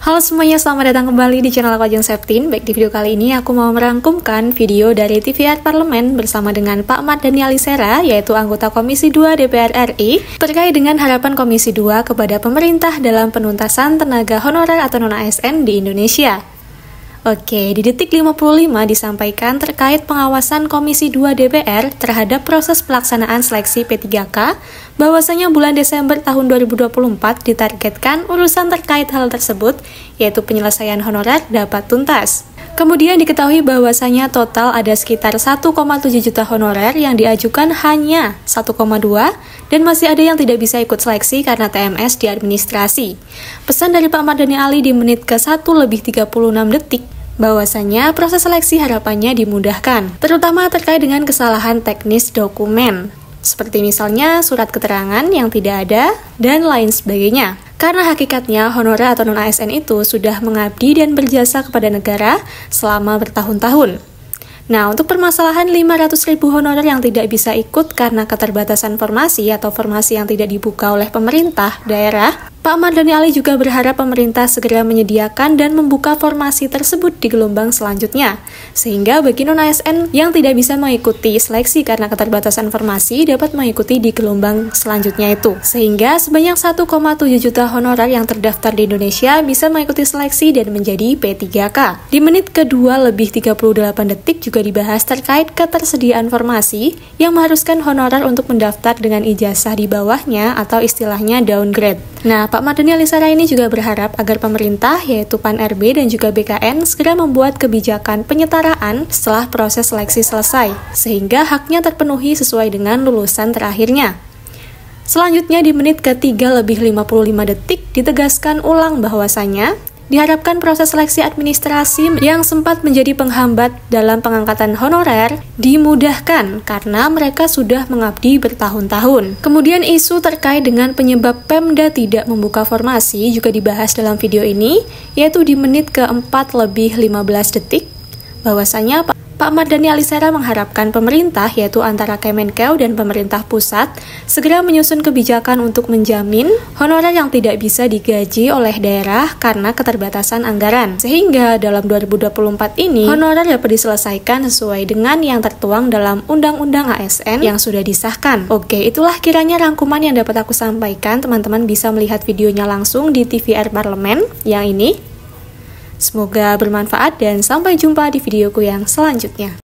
Halo semuanya, selamat datang kembali di channel aku Ajeng Septin. Baik, di video kali ini aku mau merangkumkan video dari TVR Parlemen bersama dengan Pak Mardhani Alisera, yaitu anggota Komisi 2 DPR RI, terkait dengan harapan Komisi 2 kepada pemerintah dalam penuntasan tenaga honorer atau non-ASN di Indonesia. Oke, di detik 55 disampaikan terkait pengawasan Komisi 2 DPR terhadap proses pelaksanaan seleksi P3K, bahwasanya bulan Desember tahun 2024 ditargetkan urusan terkait hal tersebut, yaitu penyelesaian honorer dapat tuntas. Kemudian diketahui bahwasanya total ada sekitar 1,7 juta honorer yang diajukan hanya 1,2 dan masih ada yang tidak bisa ikut seleksi karena TMS di administrasi. Pesan dari Pak Mardhani Ali di menit ke-1:36 bahwasanya proses seleksi harapannya dimudahkan, terutama terkait dengan kesalahan teknis dokumen, seperti misalnya surat keterangan yang tidak ada dan lain sebagainya. Karena hakikatnya honorer atau non-ASN itu sudah mengabdi dan berjasa kepada negara selama bertahun-tahun. Nah, untuk permasalahan 500.000 honorer yang tidak bisa ikut karena keterbatasan formasi atau formasi yang tidak dibuka oleh pemerintah daerah, Pak Mardhani Ali juga berharap pemerintah segera menyediakan dan membuka formasi tersebut di gelombang selanjutnya, sehingga bagi non-ASN yang tidak bisa mengikuti seleksi karena keterbatasan formasi dapat mengikuti di gelombang selanjutnya itu. Sehingga sebanyak 1,7 juta honorer yang terdaftar di Indonesia bisa mengikuti seleksi dan menjadi P3K. Di menit ke-2:38 juga dibahas terkait ketersediaan formasi yang mengharuskan honorer untuk mendaftar dengan ijazah di bawahnya atau istilahnya downgrade. Nah, Pak Mardhani Alisera ini juga berharap agar pemerintah, yaitu PAN-RB dan juga BKN, segera membuat kebijakan penyetaraan setelah proses seleksi selesai, sehingga haknya terpenuhi sesuai dengan lulusan terakhirnya. Selanjutnya di menit ke-3:55 ditegaskan ulang bahwasanya diharapkan proses seleksi administrasi yang sempat menjadi penghambat dalam pengangkatan honorer dimudahkan karena mereka sudah mengabdi bertahun-tahun. Kemudian isu terkait dengan penyebab Pemda tidak membuka formasi juga dibahas dalam video ini, yaitu di menit ke-4:15 bahwasanya Pak Mardhani Alisera mengharapkan pemerintah, yaitu antara Kemenkeu dan pemerintah pusat, segera menyusun kebijakan untuk menjamin honorer yang tidak bisa digaji oleh daerah karena keterbatasan anggaran. Sehingga dalam 2024 ini, honorer dapat diselesaikan sesuai dengan yang tertuang dalam Undang-Undang ASN yang sudah disahkan. Oke, itulah kiranya rangkuman yang dapat aku sampaikan. Teman-teman bisa melihat videonya langsung di TVR Parlemen yang ini. Semoga bermanfaat dan sampai jumpa di videoku yang selanjutnya.